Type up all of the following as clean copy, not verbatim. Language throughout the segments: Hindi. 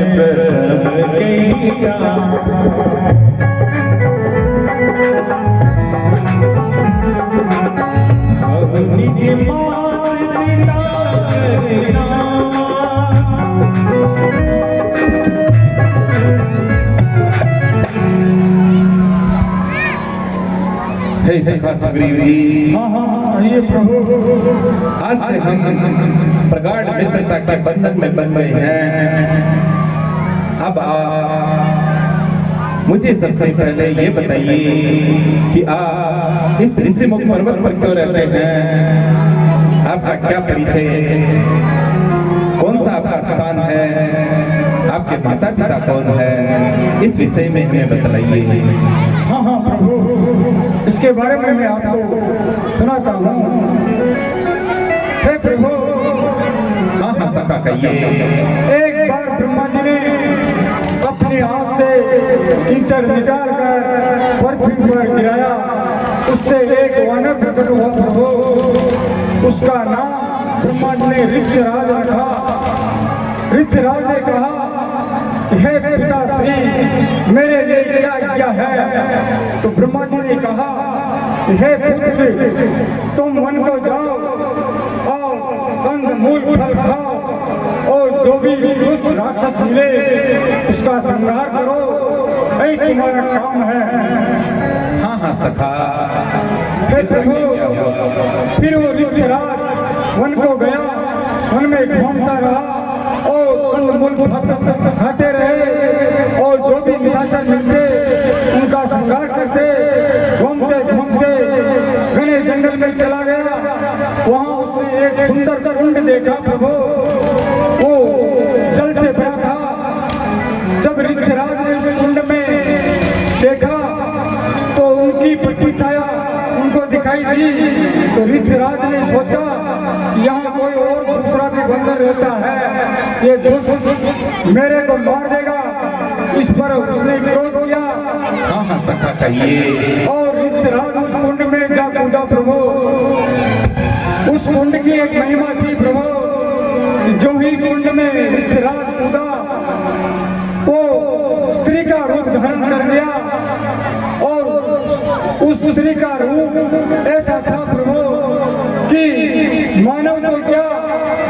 प्रथम किया। निज मात पिता हे सखा सुग्रीव जी, ये प्रभु, आज से हम प्रगाढ़ मित्रता के बंधन में बन गए हैं। अब आप मुझे सबसे पहले ये बताइए कि आप इस ऋषिमुख पर्वत पर क्यों रहते हैं? आपका क्या परिचय है? कौन सा आपका स्थान है? आपके माता पिता कौन है? इस विषय में हमें बताइए। हाँ प्रभु, इसके बारे में मैं आपको सुनाता हूँ। हे प्रभु, हाँ सखा कहिए। एक बार ब्रह्मा जी ने अपनी आँख से कीचड़ निकाल कर पृथ्वी पर गिराया। उससे एक वानर प्रकट हुआ प्रभु। उसका नाम ब्रह्मा जी ने ऋक्षराज रखा। ऋक्षराज ने कहा, हे पिताश्री, मेरे लिए क्या आज्ञा है? तो ब्रह्मा जी ने कहा, हे पुत्र, तुम वन को जाओ और कंद मूल फल खाओ और जो भी दुष्ट राक्षस मिले उसका संहार करो, यही तुम्हारा काम है। हाँ सखा। हे प्रभु, फिर वो ऋक्षराज वन को गया, वन में घूमता रहा और कंदमूल खाते रहे और जो भी निशाचर मिलते उनका संहार करते। घूमते घूमते घने जंगल में चला गया। वहाँ उसने एक सुंदर कुंड देखा प्रभु। वो जल से भरा था। जब ऋक्षराज ने उस कुंड में देखा तो उनकी पट्टी छाया उनको दिखाई दी। तो ऋक्षराज ने सोचा, यहाँ कोई और दूसरा भी बंदर रहता है, ये दुष्ट मेरे को मार देगा। इस पर उसने क्रोध किया। हाँ सखा कहिए। और ऋक्षराज उस कुंड में जा कूदा प्रभु। उस कुंड की एक महिमा थी प्रभु। जो ही कुंड में ऋक्षराज कूदा, वो स्त्री का रूप धारण कर लिया। और उस स्त्री का रूप ऐसा था प्रभु कि मानव तो क्या,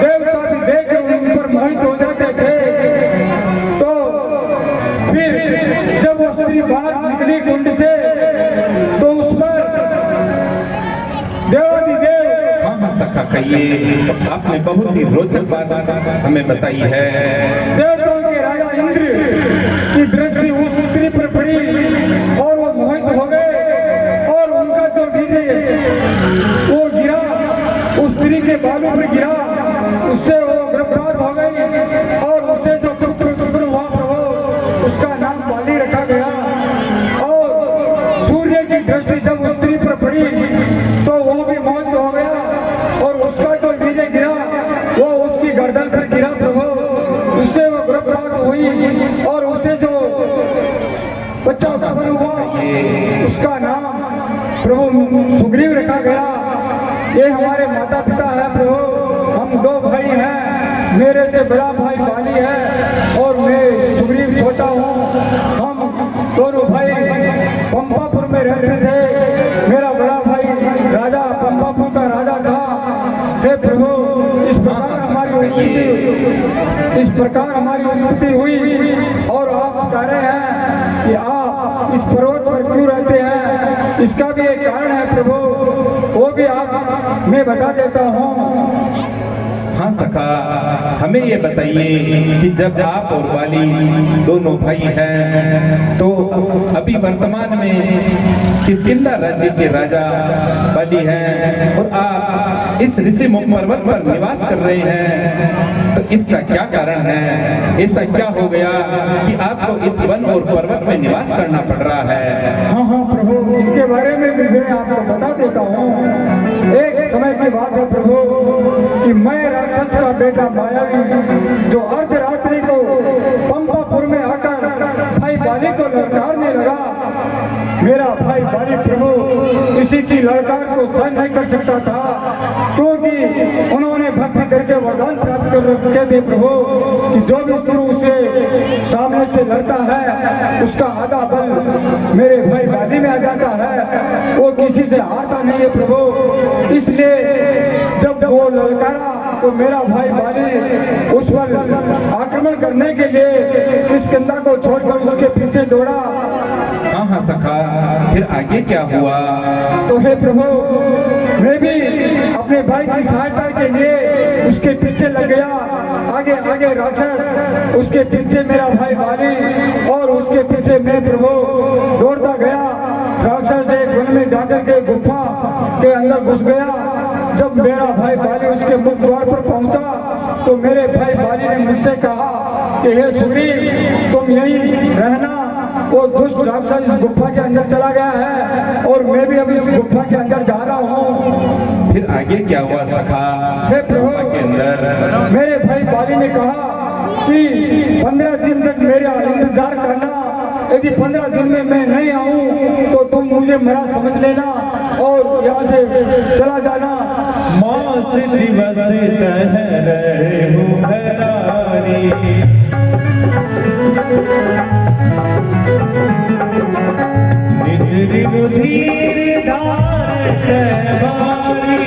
देवता भी देखकर उन पर मोहित हो जाते थे। तो फिर जब वो स्त्री बाहर निकली कुंड से तो उस पर देवाधिदेव। हाँ सखा कहिए। आपने बहुत ही रोचक बात हमें बताई है। देवताओं के राजा इंद्र की दृष्टि उस स्त्री पर पड़ी और वो मोहित हो गए और उनका जो वो गिरा, उस स्त्री के बालों में गिरा। उससे वो गिरफ्तार हो गई और उससे जो पुत्र हुआ प्रभु, उसका नाम बाली रखा गया। और सूर्य की दृष्टि जब उस स्त्री पर पड़ी तो वो भी मोहित हो गया और उसका जो वीर्य गिरा वो उसकी गर्दन पर गिरा प्रभु। उससे वो गिरफ्तार हुई और उसे जो बच्चा उत्पन्न हुआ उसका नाम प्रभु सुग्रीव रखा गया। ये हमारे माता पिता है प्रभु। हम दो भाई हैं, मेरे से बड़ा भाई बाली है और मैं सुग्रीव छोटा हूँ। हम दोनों भाई पंपापुर में रहते थे। मेरा बड़ा भाई राजा पंपापुर का राजा था। हे प्रभु, इस प्रकार हमारी उत्पत्ति हुई और आप कह रहे हैं कि आप इस पर्वत पर क्यों रहते हैं? इसका भी एक कारण है प्रभु, वो भी आप मैं बता देता हूँ। हाँ सखा, हमें ये बताइए कि जब आप और बाली दोनों भाई हैं तो अभी वर्तमान में किष्किंधा राज्य के राजा बाली हैं और आप इस ऋषिमुख पर्वत पर निवास कर रहे हैं, तो इसका क्या कारण है? ऐसा क्या हो गया कि आपको इस वन और पर्वत में निवास करना पड़ रहा है? हाँ प्रभु, इसके बारे में भी मैं आपको बता देता हूँ। एक समय की बात है प्रभु कि मैं राक्षस का बेटा मायावी जो अर्धरात्रि को पंपापुर में आकर भाई बाली को ललकारने लगा। मेरा भाई बाली प्रभु इसी की ललकार को सहन नहीं कर सकता था, क्योंकि उन्होंने भक्ति करके वरदान प्राप्त कर रखे थे प्रभु कि जो भी स्त्री उसे मुझसे लड़ता है उसका आधा बल मेरे भाई बाली में आ जाता है, वो किसी से हारता नहीं है प्रभु। इसलिए जब वो ललकारा तो मेरा भाई बाली उस पर आक्रमण करने के लिए किष्किंधा को छोड़कर उसके पीछे दौड़ा। हाँ हाँ सखा, फिर आगे क्या हुआ? तो हे प्रभु, मैं भी अपने भाई की सहायता के लिए उसके पीछे लग गया। आगे आगे राक्षस, उसके पीछे मेरा भाई बाली और उसके पीछे मैं प्रभु दौड़ता गया। राक्षस एक वन में जाकर के गुफा के अंदर घुस गया। जब मेरा भाई बाली उसके मुख द्वार पर पहुंचा तो मेरे भाई बाली ने मुझसे कहा कि हे सुग्रीव, तुम यहीं रहना, वो दुष्ट राक्षस इस गुफा के अंदर चला गया है और मैं भी अभी इस गुफा के अंदर जा रहा हूँ। फिर आगे क्या हुआ सखा? हे प्रभु, के अंदर मेरे भाई बाली ने कहा कि 15 दिन तक मेरा इंतजार करना, यदि 15 दिन में मैं नहीं आऊं तो तुम मुझे मरा समझ लेना और यहाँ से चला जाना। मास दिवस तहरे मुहरारी, निज रुधिर धार सहवारी,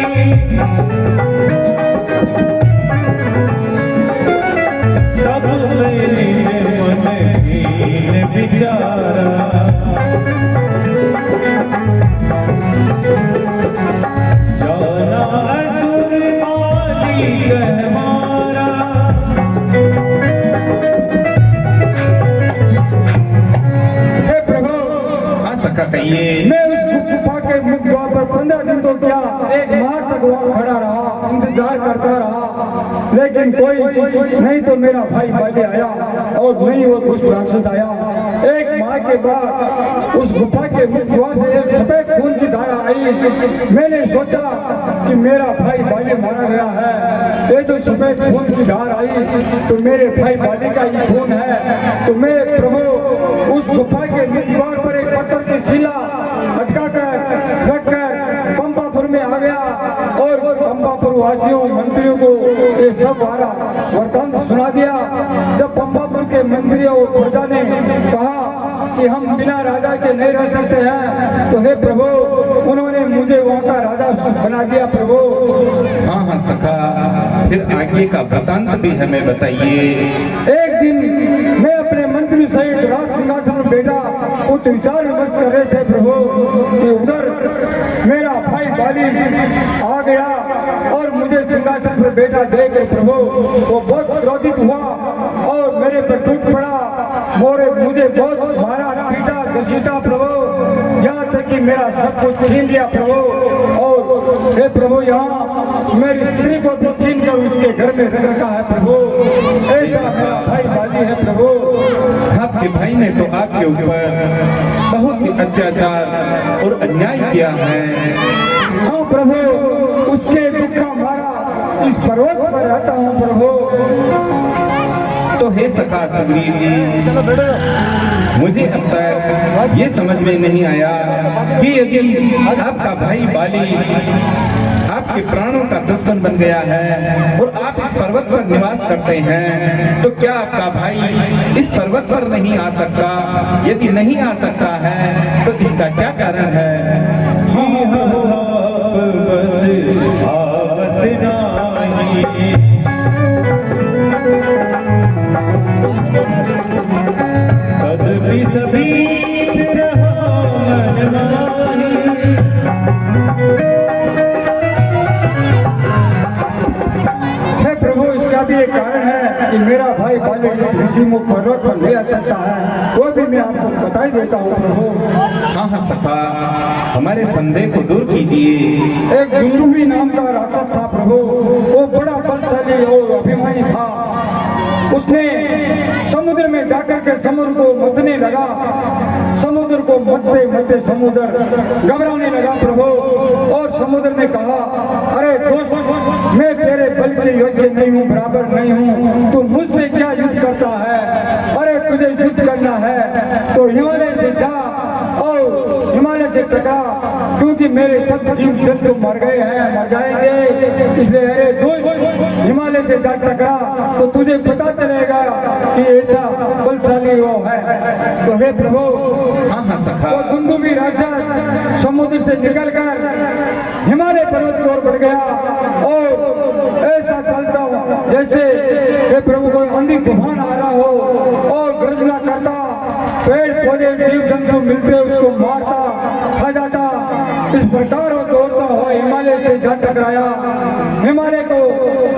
तब मेरे मन कीन विचारा, जाना असुर आदि कहमारा। हे प्रभु, हाँ सखा कहिए। मैं उस गुफा के मुख द्वार पर 15 दिन तो क्या, एक माह तक वहाँ खड़ा रहा, इंतजार करता रहा, लेकिन कोई नहीं तो मेरा भाई बाली आया और नहीं वो दुष्ट राक्षस आया। एक माह के बाद उस गुफा के मुख द्वार से एक सफेद खून की धारा आई। मैंने सोचा कि मेरा भाई बाली मारा गया है, ये जो सफेद खून की धार आई तो मेरे भाई बाली का ही खून है। तो मैं प्रभु उस गुफा के मुख द्वार पर एक पत्थर की शिला अटका कर रख कर पंपापुर में आ गया और पंपापुर वासियों मंत्रियों को ये सब वरदान सुना दिया। जब पंपापुर के मंत्रियों और प्रजा ने कहा कि हम बिना राजा के नहीं रह सकते हैं, तो हे प्रभु उन्होंने मुझे वहाँ का राजा बना दिया प्रभु। हाँ हाँ सखा, फिर आगे का वृतांत भी हमें बताइए। एक दिन मैं अपने मंत्री सहित राज सिंहासन पर बैठा कुछ विचार विमर्श कर रहे थे प्रभु कि उधर मेरा भाई बाली आ गया और मुझे सिंहासन पर बैठा देख के प्रभु वो बहुत क्रोधित हुआ और मेरे पर टूट पड़ा, मुझे बहुत मारा पीटा घसीटा प्रभु, यहाँ तक कि मेरा सब कुछ छीन लिया प्रभु। और हे प्रभु, यहाँ मेरी स्त्री को भी छीन कर उसके घर में रख रखा है प्रभु। ऐसा मेरा भाई बाली है प्रभु। आपके भाई ने तो आपके ऊपर बहुत ही अत्याचार और अन्याय किया है। हाँ प्रभु, उसके दुख का मारा इस पर्वत पर रहता हूँ प्रभु। तो हे सखा सुग्रीव जी, मुझे अब तक ये समझ में नहीं आया कि यदि आपका भाई बाली आपके प्राणों का दुश्मन बन गया है और आप इस पर्वत पर निवास करते हैं, तो क्या आपका भाई इस पर्वत पर नहीं आ सकता? यदि नहीं आ सकता है तो इसका क्या कारण है? सभी प्रभु, इसका भी एक कारण है कि मेरा भाई बाली इस ऋषि मुख पर्वत पर नहीं आ सकता है, वो भी मैं आपको बता ही देता हूँ प्रभु। हाँ हाँ सखा, हमारे संदेह को दूर कीजिए। एक दुंदुभी नाम का राक्षस था प्रभु, वो बड़ा बलशाली और अभिमानी था। उसने समुद्र में जाकर के समुद्र को मथने लगा, समुद्र को मथते मथते समुद्र घबराने लगा प्रभु। और समुद्र ने कहा, अरे दोस्त, मैं तेरे बल के योग्य नहीं हूँ, बराबर नहीं हूँ, तू मुझसे क्या युद्ध करता है? अरे तुझे युद्ध करना है तो हिमालय से जा और हिमालय से टकरा, क्योंकि मेरे सब जीव जंतु मर गए हैं, मर जाएंगे। इसलिए अरे दोस्त, हिमालय से जा टकरा तो तुझे पता चलेगा कि ऐसा बलशाली वो है। तो हे प्रभु, हाँ हाँ सखा, वो दुंदुभी राक्षस समुद्र से निकलकर हिमालय पर्वत की ओर बढ़ गया और ऐसा चलता जैसे हे प्रभु कोई आंधी तूफान आ रहा हो और गर्जना करता, पेड़ पौधे जीव जंतु मिलते उसको मारता खा जाता। इस प्रकार वो दौड़ता हुआ हिमालय से जा टकराया, हिमालय को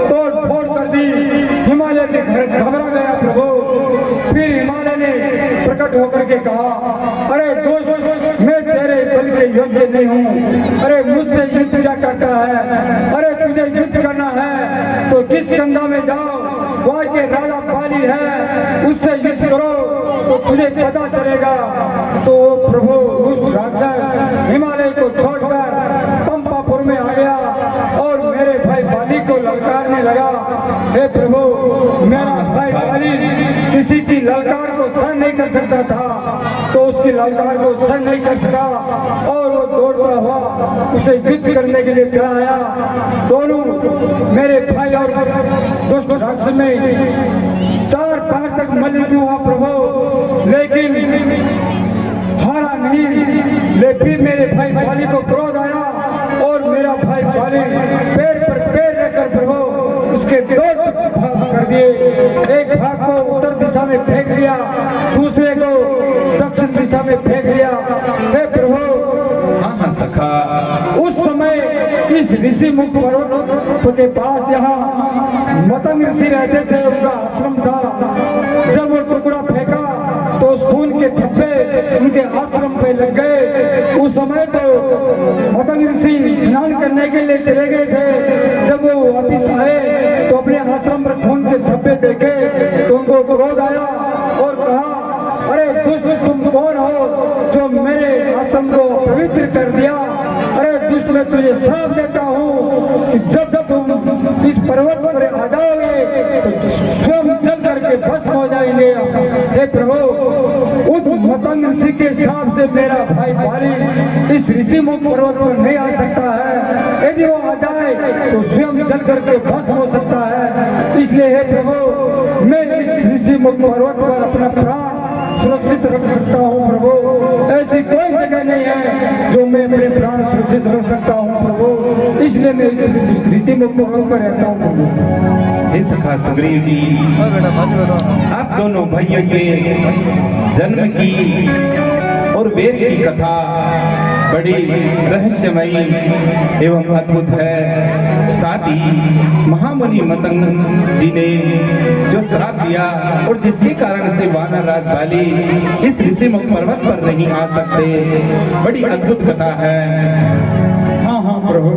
तोड़ फोड़ कर दी। हिमालय घबरा गया प्रभु। फिर हिमालय ने प्रकट होकर के कहा, अरे दोस्त, मैं तेरे बल के योग्य नहीं हूँ। अरे मुझसे युद्ध क्या करता है? अरे तुझे युद्ध करना है तो किस गंगा में जाओ, वहाँ के राजा बाली है, उससे युद्ध करो तो तुझे पता चलेगा। तो प्रभु उस राक्षस हिमालय को छोड़कर पंपापुर में आ गया और मेरे भाई बाली को ललकारने लगा। हे प्रभु, मेरा भाई बाली किसी की ललकार को सहन नहीं कर सकता था, तो उसकी ललकार को सहन नहीं कर सका और वो दौड़ता हुआ उसे युद्ध करने के लिए चला आया। दोनों मेरे भाई और दुष्ट राक्षस में 4 बार तक मल्लयुद्ध हुआ प्रभु, लेकिन हारा नहीं। लेकिन मेरे भाई बाली को क्रोध आया और मेरा भाई बाली पैर पर पैर रखकर प्रभु उसके 2 भाग कर दिए। एक भाग को उत्तर दिशा में फेंक दिया, दूसरे को दक्षिण दिशा में फेंक दिया। हे प्रभु, हाँ हाँ सखा, उस समय इस ऋषि मुख पर्वत के पास यहाँ मतंग ऋषि रहते थे, उनका आश्रम था। जब वो टुकड़ा फेंका तो उस खून के थप्पे उनके आश्रम पे लग गए। उस समय तो मतंग ऋषि स्नान करने के लिए चले गए थे। जब वो वापिस आए तो अपने आश्रम पर खून के थप्पे देखे तो उनको क्रोध आया और कहा, अरे दुष्ट, तुम कौन हो जो मेरे आश्रम को पवित्र कर दिया? अरे दुष्ट, मैं तुझे श्राप देता हूँ कि जब तुम इस पर्वत पर आ जाओगे तो स्वयं जल करके भस्म हो जाएंगे। हे प्रभु, उस मतंग ऋषि के श्राप से मेरा भाई बाली इस ऋषि मुख पर्वत पर नहीं आ सकता है। यदि वो आ जाए तो स्वयं जल करके भस्म हो सकता है। इसलिए हे प्रभु, मैं इस ऋषि मुख पर्वत पर अपना प्राण सुरक्षित रख सकता हूँ प्रभु। ऐसी कोई जगह नहीं है जो मैं अपने प्राण सुरक्षित रख सकता हूँ प्रभु, इसलिए मैं इस ऋषि मुख पर्वत पर रहता हूँ प्रभु। हे सखा सुग्रीव जी, आप दोनों भाइयों के जन्म की और वीर की कथा बड़ी रहस्यमयी एवं अद्भुत है। साथ ही महामुनि मतंग जी ने जो श्राप दिया और जिसके कारण से वानर राज बाली इस ऋषिमुख पर्वत पर नहीं आ सकते, बड़ी अद्भुत कथा है। हाँ हाँ प्रभु।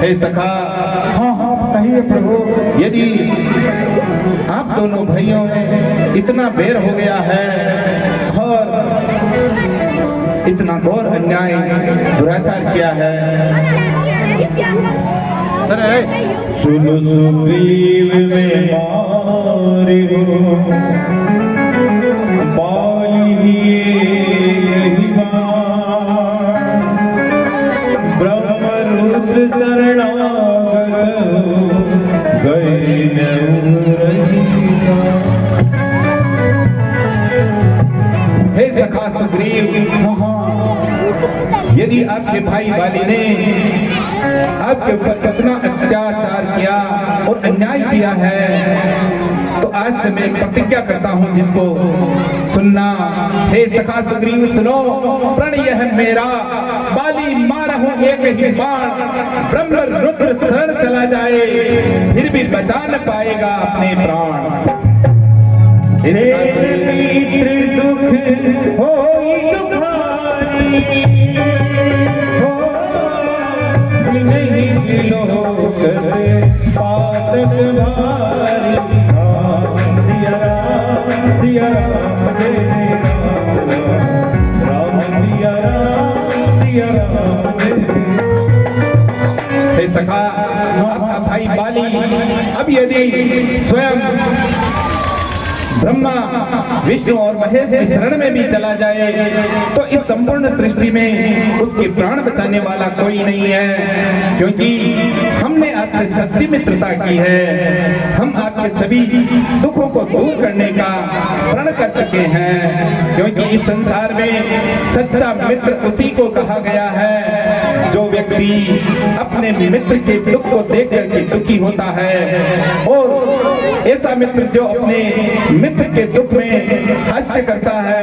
हे सखा, हाँ हाँ कहिए प्रभु। यदि आप दोनों भाइयों में इतना बैर हो गया है और इतना घोर अन्याय दुराचार किया है, सुनो सुग्रीव में मारियो, बाली यही बात, ब्रह्म रुद्र शरणागत गए हे सखा सुग्रीव, यदि आपके भाई बाली ने आपके ऊपर कितना अत्याचार किया और अन्याय किया है, तो आज से मैं प्रतिज्ञा करता हूं जिसको सुनना। हे सखा सुग्रीव सुनो, प्रण यह मेरा, बाली मारा हूं एक ही बाण, ब्रह्म रुद्र शरण चला जाए फिर भी बचा न पाएगा अपने प्राण। मित्र दुख होई दुखाई, हो नहीं लोक से पातक भारी, सिया राम सिया राम जय राम, सिया राम सिया राम जय। हे सखा, आपका भाई बाली अब यदि स्वयं ब्रह्मा विष्णु और महेश की शरण में भी चला जाए तो इस संपूर्ण सृष्टि में उसके प्राण बचाने वाला कोई नहीं है, क्योंकि हमने आपसे सच्ची मित्रता की है। हम आपके सभी दुखों को दूर करने का प्रण कर चुके हैं, क्योंकि इस संसार में सच्चा मित्र उसी को कहा गया है जो व्यक्ति अपने मित्र के दुख को देख करके दुखी होता है, और ऐसा मित्र जो अपने मित्र के दुख में हास्य करता है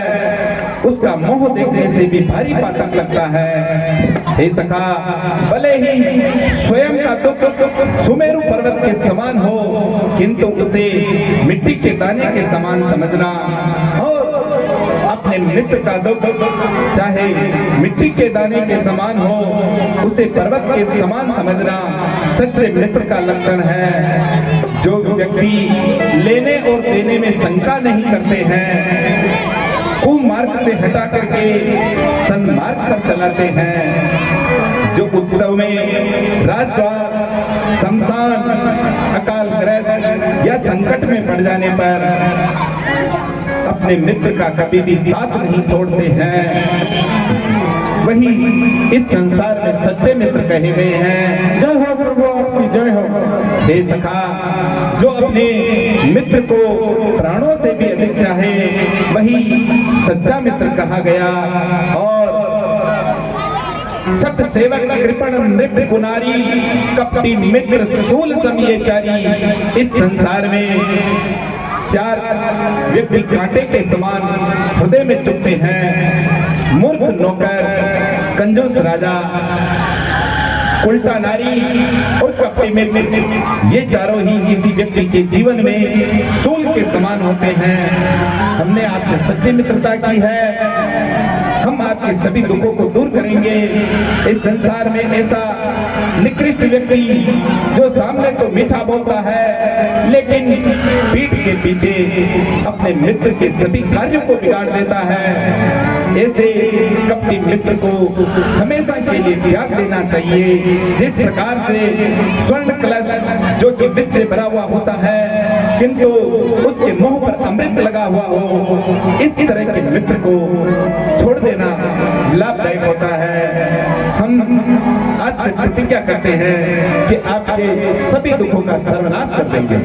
उसका मोह देखने से भी भारी पातक लगता है। हे सखा, भले ही स्वयं का दुख सुमेरु पर्वत के समान हो, किंतु उसे मिट्टी के दाने के समान समझना, और अपने मित्र का दुख चाहे मिट्टी के दाने के समान हो उसे पर्वत के समान समझना सच्चे मित्र का लक्षण है। जो व्यक्ति लेने और देने में शंका नहीं करते हैं, कुमार्ग से हटा करके सन्मार्ग पर चलाते हैं, जो उत्सव में राजद्वार, शमशान, अकाल ग्रस्त या संकट में पड़ जाने पर अपने मित्र का कभी भी साथ नहीं छोड़ते हैं, वही इस संसार में सच्चे मित्र कहे गए हैं। जय हो प्रभु, आपकी जय हो। हे सखा, जो अपने मित्र को प्राणों से भी अधिक चाहे वही सच्चा मित्र कहा गया। और सत्य सेवक कृपण नृप गुनारी कपटी मित्र सूल समिये चारी। इस संसार में चार व्यक्ति कांटे के समान हृदय में चुभते हैं, मूर्ख नौकर, कंजूस राजा, उल्टा नारी और कपटी मित्र। ये चारों ही किसी व्यक्ति के जीवन में सूल के समान होते हैं। हमने आपसे सच्ची मित्रता की है, हम आपके सभी दुखों को दूर करेंगे। इस संसार में ऐसा निकृष्ट व्यक्ति जो सामने तो मीठा बोलता है लेकिन पीठ के पीछे अपने मित्र के सभी कार्यों को बिगाड़ देता है, ऐसे कपटी मित्र को हमेशा के लिए त्याग देना चाहिए। जिस प्रकार से स्वर्ण कलश जो कि विष से भरा हुआ होता है किंतु उसके मुंह पर अमृत लगा हुआ हो, इस तरह के मित्र को छोड़ देना लाभदायक होता है। हम आज से प्रतिज्ञा करते हैं कि आपके सभी दुखों का सर्वनाश कर देंगे।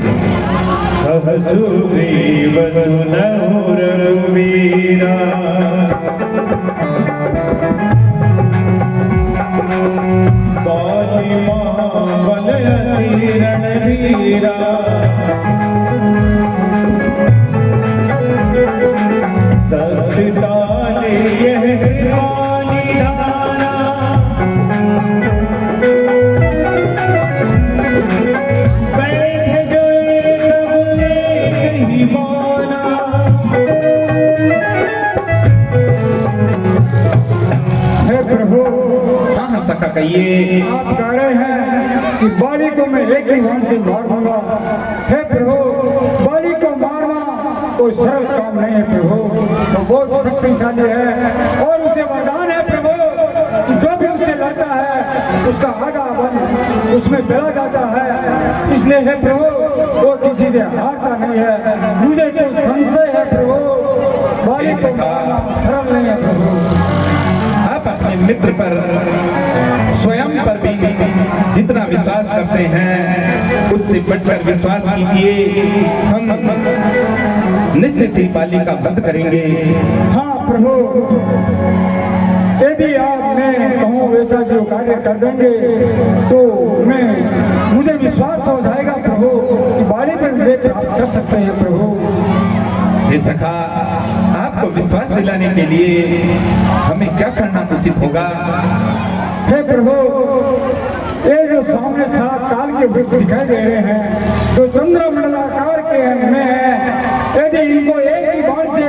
कहिए। आप कह रहे हैं कि बाली को मैं एक ही बाण से मार दूंगा। हे प्रभु, बाली को मारना कोई सरल काम नहीं है प्रभु, वो बहुत शक्तिशाली है और उसे वरदान है प्रभु कि जो भी उससे लड़ता है उसका आधा बन उसमें चला जाता है। इसलिए है प्रभु वो किसी से हारता नहीं है। मुझे जो संशय है प्रभु, बाली को मारना सरल नहीं है प्रभु। आप अपने मित्र पर स्वयं पर भी जितना विश्वास करते हैं उससे बढ़कर विश्वास कीजिए। हम निश्चित ही बाली का वध करेंगे। हाँ प्रभु, यदि आप मैं कहूँ वैसा जो कार्य कर देंगे तो मुझे विश्वास हो जाएगा प्रभु कि बाली पर विजय प्राप्त कर सकते हैं प्रभु। हे सखा, आपको विश्वास दिलाने के लिए हमें क्या करना उचित होगा? हे प्रभु, ये जो सामने 7 काल के वृक्ष दिखाई दे रहे हैं जो चंद्रमंडलाकार के में है, यदि इनको एक ही बाण से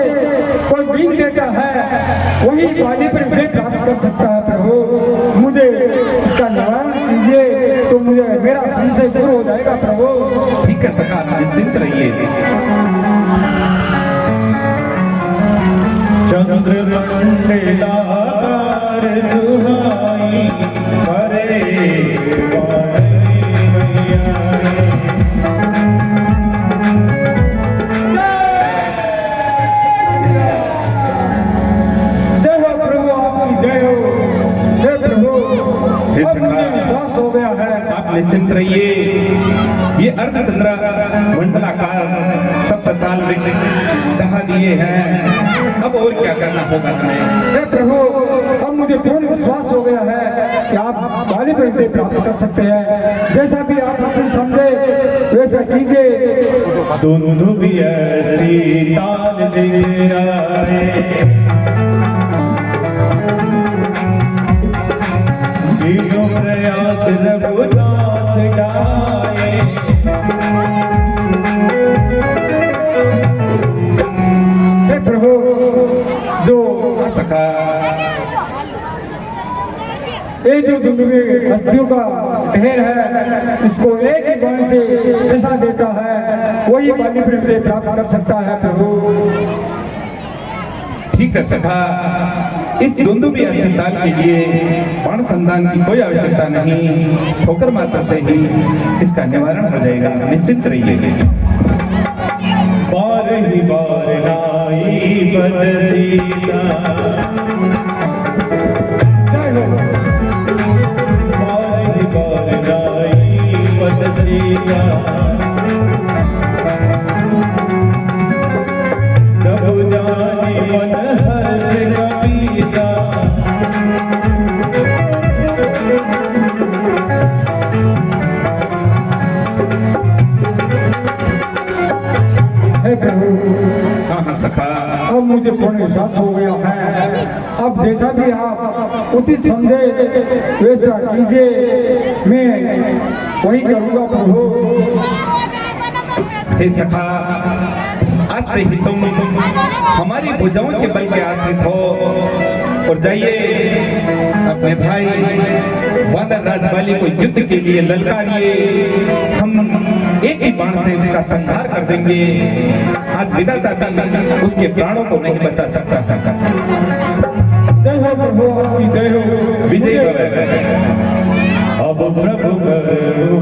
कोई बीन देता है वही बाली पर विजय प्राप्त कर सकता है प्रभु। मुझे इसका निवारण कीजिए तो मुझे मेरा संशय दूर हो जाएगा प्रभु। ठीक है सखा, निश्चिंत रहिए। चंद्रमंडलाकार दुहाई करे वृक्ष दहा दिए हैं, अब और क्या करना होगा हमें। हे प्रभु, अब मुझे पूर्ण विश्वास हो गया है कि आप बाली परिचय प्राप्त कर सकते हैं। जैसा भी आप उचित समझे वैसा कीजिए। दोनों भी ऐसी ताल ले आए, तीनों प्रयास रघुनाथ गाए। हे प्रभु, जो सखा ये जो दुनिया हस्तियों का ढेर है, इसको एक ही बाण से दिशा देता है, वही बाली परिचय प्राप्त कर सकता है प्रभु। ठीक है सखा, इस दुंदुभी अस्पताल के लिए बाण संधान की कोई आवश्यकता नहीं, ठोकर मात्र से ही इसका निवारण हो जाएगा, निश्चित रहिए। बार ही बार नाई बदसीता, जय हो। बार ही बार नाई बदसीता, तब जाने मन हर्ष कबीरा। हे प्रभु, हाँ हाँ सखा, अब मुझे पूर्ण विश्वास हो गया है। अब जैसा भी आप उचित समझे वैसा कीजिए, मैं वही करूँगा प्रभु। हे सखा, आज से ही तुम हमारी भुजाओं के बल पे आश्रित हो और जाइए अपने भाई वानर राजबाली को युद्ध के लिए ललकारिए। हम एक ही बाण से उसका संहार कर देंगे। आज विधाता भी उसके प्राणों को नहीं बचा सकता। जय हो प्रभु, आपकी जय हो। विजय भव। अब प्रभु